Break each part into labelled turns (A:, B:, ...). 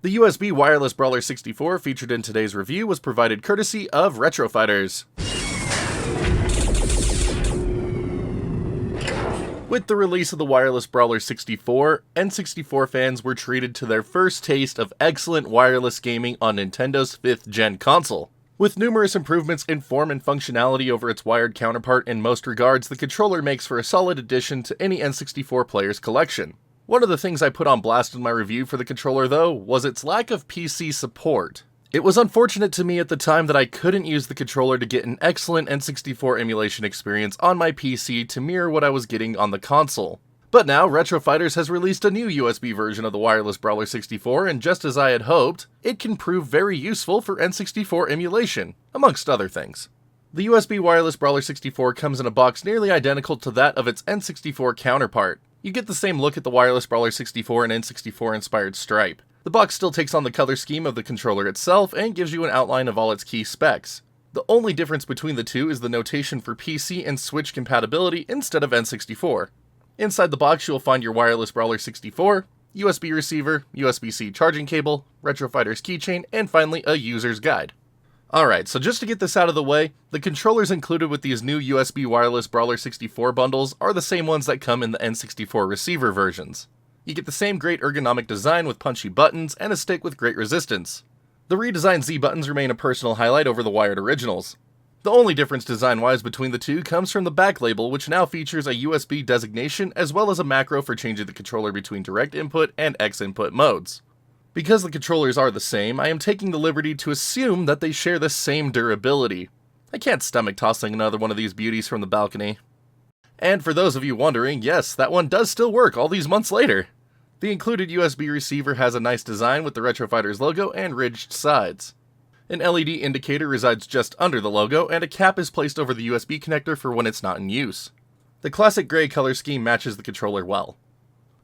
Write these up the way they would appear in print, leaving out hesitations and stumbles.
A: The USB Wireless Brawler 64 featured in today's review was provided courtesy of Retro Fighters. With the release of the Wireless Brawler 64, N64 fans were treated to their first taste of excellent wireless gaming on Nintendo's 5th gen console. With numerous improvements in form and functionality over its wired counterpart in most regards, the controller makes for a solid addition to any N64 player's collection. One of the things I put on blast in my review for the controller, though, was its lack of PC support. It was unfortunate to me at the time that I couldn't use the controller to get an excellent N64 emulation experience on my PC to mirror what I was getting on the console. But now, Retro Fighters has released a new USB version of the Wireless Brawler 64, and just as I had hoped, it can prove very useful for N64 emulation, amongst other things. The USB Wireless Brawler 64 comes in a box nearly identical to that of its N64 counterpart. You get the same look at the Wireless Brawler 64 and N64 inspired stripe. The box still takes on the color scheme of the controller itself and gives you an outline of all its key specs. The only difference between the two is the notation for PC and Switch compatibility instead of N64. Inside the box you'll find your Wireless Brawler 64, USB receiver, USB-C charging cable, Retro Fighters keychain, and finally a user's guide. Alright, so just to get this out of the way, the controllers included with these new USB Wireless Brawler 64 bundles are the same ones that come in the N64 receiver versions. You get the same great ergonomic design with punchy buttons and a stick with great resistance. The redesigned Z buttons remain a personal highlight over the wired originals. The only difference design-wise between the two comes from the back label, which now features a USB designation as well as a macro for changing the controller between direct input and X input modes. Because the controllers are the same, I am taking the liberty to assume that they share the same durability. I can't stomach tossing another one of these beauties from the balcony. And for those of you wondering, yes, that one does still work all these months later. The included USB receiver has a nice design with the Retro Fighters logo and ridged sides. An LED indicator resides just under the logo, and a cap is placed over the USB connector for when it's not in use. The classic gray color scheme matches the controller well.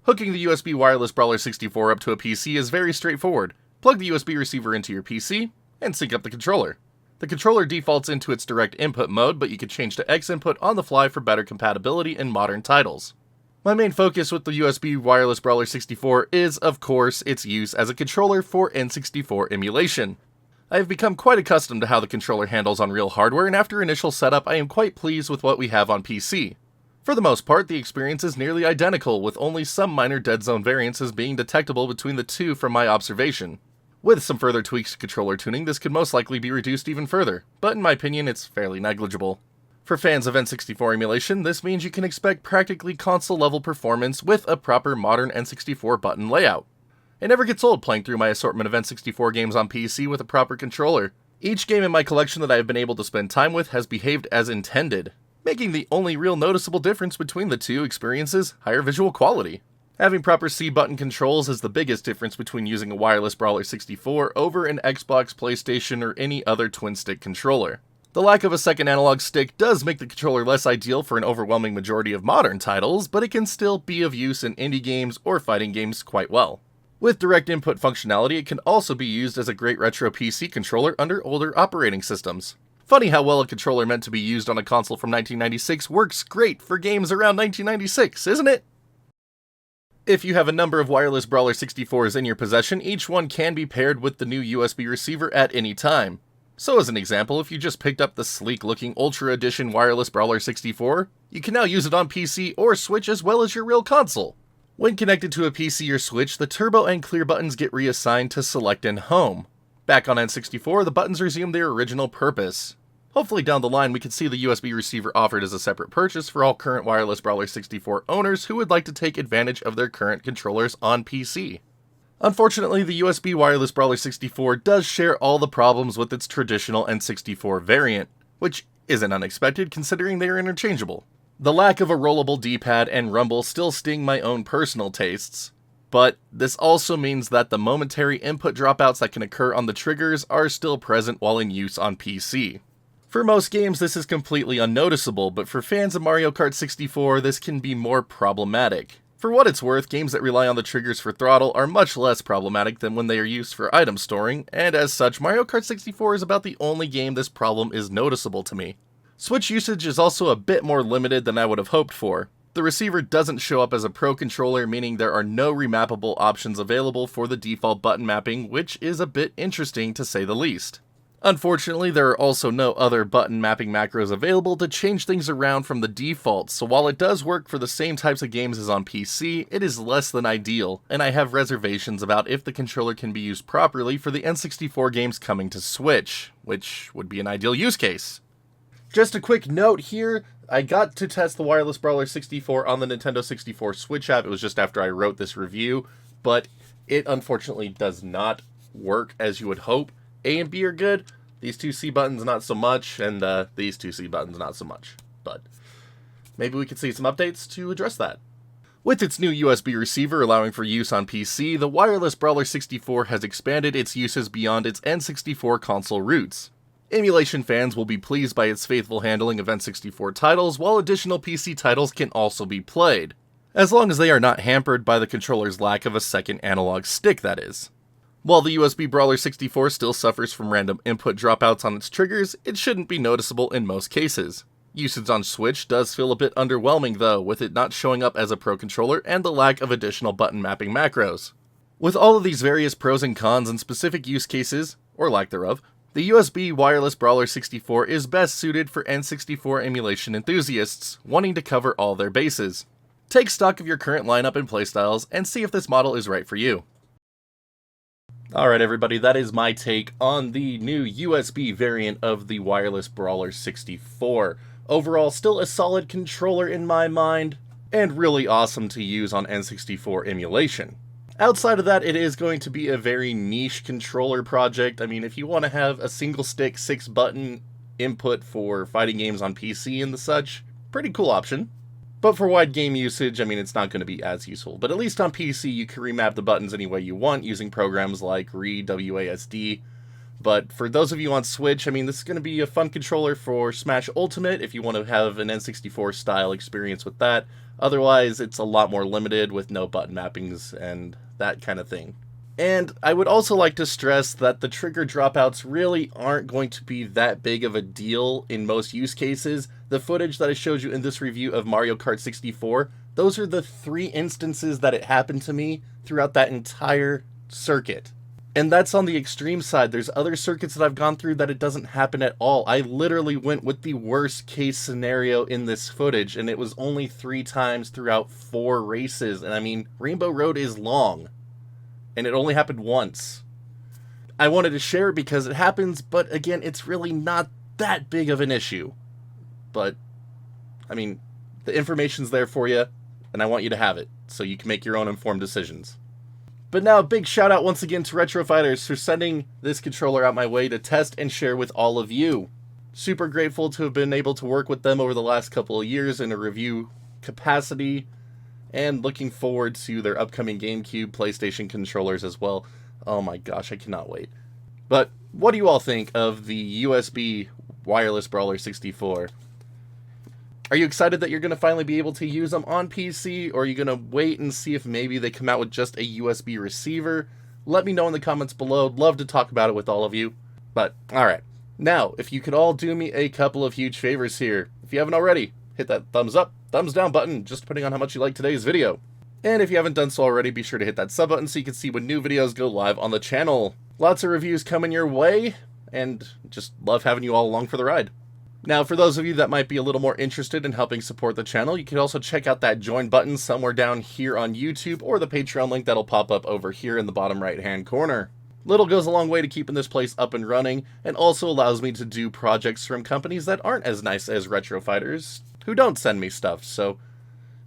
A: Hooking the USB Wireless Brawler 64 up to a PC is very straightforward. Plug the USB receiver into your PC, and sync up the controller. The controller defaults into its direct input mode, but you can change to X input on the fly for better compatibility in modern titles. My main focus with the USB Wireless Brawler 64 is, of course, its use as a controller for N64 emulation. I have become quite accustomed to how the controller handles on real hardware, and after initial setup I am quite pleased with what we have on PC. For the most part, the experience is nearly identical, with only some minor dead zone variances being detectable between the two from my observation. With some further tweaks to controller tuning, this could most likely be reduced even further, but in my opinion it's fairly negligible. For fans of N64 emulation, this means you can expect practically console-level performance with a proper modern N64 button layout. It never gets old playing through my assortment of N64 games on PC with a proper controller. Each game in my collection that I have been able to spend time with has behaved as intended, making the only real noticeable difference between the two experiences higher visual quality. Having proper C button controls is the biggest difference between using a Wireless Brawler 64 over an Xbox, PlayStation, or any other twin-stick controller. The lack of a second analog stick does make the controller less ideal for an overwhelming majority of modern titles, but it can still be of use in indie games or fighting games quite well. With direct input functionality, it can also be used as a great retro PC controller under older operating systems. Funny how well a controller meant to be used on a console from 1996 works great for games around 1996, isn't it? If you have a number of Wireless Brawler 64s in your possession, each one can be paired with the new USB receiver at any time. So as an example, if you just picked up the sleek-looking Ultra Edition Wireless Brawler 64, you can now use it on PC or Switch as well as your real console. When connected to a PC or Switch, the turbo and clear buttons get reassigned to select and home. Back on N64, the buttons resume their original purpose. Hopefully down the line we can see the USB receiver offered as a separate purchase for all current Wireless Brawler 64 owners who would like to take advantage of their current controllers on PC. Unfortunately, the USB Wireless Brawler 64 does share all the problems with its traditional N64 variant, which isn't unexpected considering they are interchangeable. The lack of a rollable D-pad and rumble still sting my own personal tastes, but this also means that the momentary input dropouts that can occur on the triggers are still present while in use on PC. For most games this is completely unnoticeable, but for fans of Mario Kart 64 this can be more problematic. For what it's worth, games that rely on the triggers for throttle are much less problematic than when they are used for item storing, and as such, Mario Kart 64 is about the only game this problem is noticeable to me. Switch usage is also a bit more limited than I would have hoped for. The receiver doesn't show up as a Pro controller, meaning there are no remappable options available for the default button mapping, which is a bit interesting to say the least. Unfortunately, there are also no other button mapping macros available to change things around from the default, so while it does work for the same types of games as on PC, it is less than ideal, and I have reservations about if the controller can be used properly for the N64 games coming to Switch, which would be an ideal use case. Just a quick note here, I got to test the Wireless Brawler 64 on the Nintendo 64 Switch app. It was just after I wrote this review, but it unfortunately does not work as you would hope. A and B are good, these two C buttons not so much, and these two C buttons not so much. But maybe we could see some updates to address that. With its new USB receiver allowing for use on PC, the Wireless Brawler 64 has expanded its uses beyond its N64 console roots. Emulation fans will be pleased by its faithful handling of N64 titles, while additional PC titles can also be played, as long as they are not hampered by the controller's lack of a second analog stick, that is. While the USB Brawler 64 still suffers from random input dropouts on its triggers, it shouldn't be noticeable in most cases. Usage on Switch does feel a bit underwhelming though, with it not showing up as a Pro controller and the lack of additional button mapping macros. With all of these various pros and cons and specific use cases, or lack thereof, the USB Wireless Brawler 64 is best suited for N64 emulation enthusiasts wanting to cover all their bases. Take stock of your current lineup and playstyles and see if this model is right for you. Alright everybody, that is my take on the new USB variant of the Wireless Brawler 64. Overall, still a solid controller in my mind, and really awesome to use on N64 emulation. Outside of that, it is going to be a very niche controller project. I mean, if you want to have a single stick, 6-button input for fighting games on PC and the such, pretty cool option. But for wide game usage, I mean, it's not going to be as useful. But at least on PC, you can remap the buttons any way you want using programs like WASD. But for those of you on Switch, I mean, this is going to be a fun controller for Smash Ultimate if you want to have an N64 style experience with that. Otherwise, it's a lot more limited with no button mappings and that kind of thing. And I would also like to stress that the trigger dropouts really aren't going to be that big of a deal in most use cases. The footage that I showed you in this review of Mario Kart 64, those are the 3 instances that it happened to me throughout that entire circuit. And that's on the extreme side. There's other circuits that I've gone through that it doesn't happen at all. I literally went with the worst case scenario in this footage, and it was only 3 times throughout 4 races. And I mean, Rainbow Road is long, and it only happened once. I wanted to share it because it happens, but again, it's really not that big of an issue. But, I mean, the information's there for you, and I want you to have it, so you can make your own informed decisions. But now, a big shout out once again to Retro Fighters for sending this controller out my way to test and share with all of you. Super grateful to have been able to work with them over the last couple of years in a review capacity, and looking forward to their upcoming GameCube, PlayStation controllers as well. Oh my gosh, I cannot wait. But what do you all think of the USB Wireless Brawler 64? Are you excited that you're going to finally be able to use them on PC, or are you going to wait and see if maybe they come out with just a USB receiver? Let me know in the comments below. I'd love to talk about it with all of you. But, alright. Now, if you could all do me a couple of huge favors here. If you haven't already, hit that thumbs up, thumbs down button, just depending on how much you like today's video. And if you haven't done so already, be sure to hit that sub button so you can see when new videos go live on the channel. Lots of reviews coming your way, and just love having you all along for the ride. Now, for those of you that might be a little more interested in helping support the channel, you can also check out that join button somewhere down here on YouTube, or the Patreon link that'll pop up over here in the bottom right-hand corner. Little goes a long way to keeping this place up and running, and also allows me to do projects from companies that aren't as nice as Retro Fighters, who don't send me stuff, so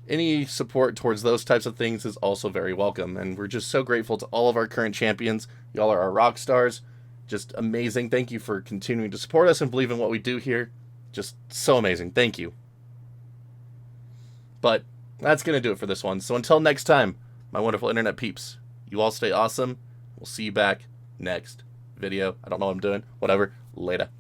A: any support towards those types of things is also very welcome, and we're just so grateful to all of our current champions. Y'all are our rock stars. Just amazing. Thank you for continuing to support us and believe in what we do here. Just so amazing. Thank you. But that's going to do it for this one. So until next time, my wonderful internet peeps, you all stay awesome. We'll see you back next video. I don't know what I'm doing. Whatever. Later.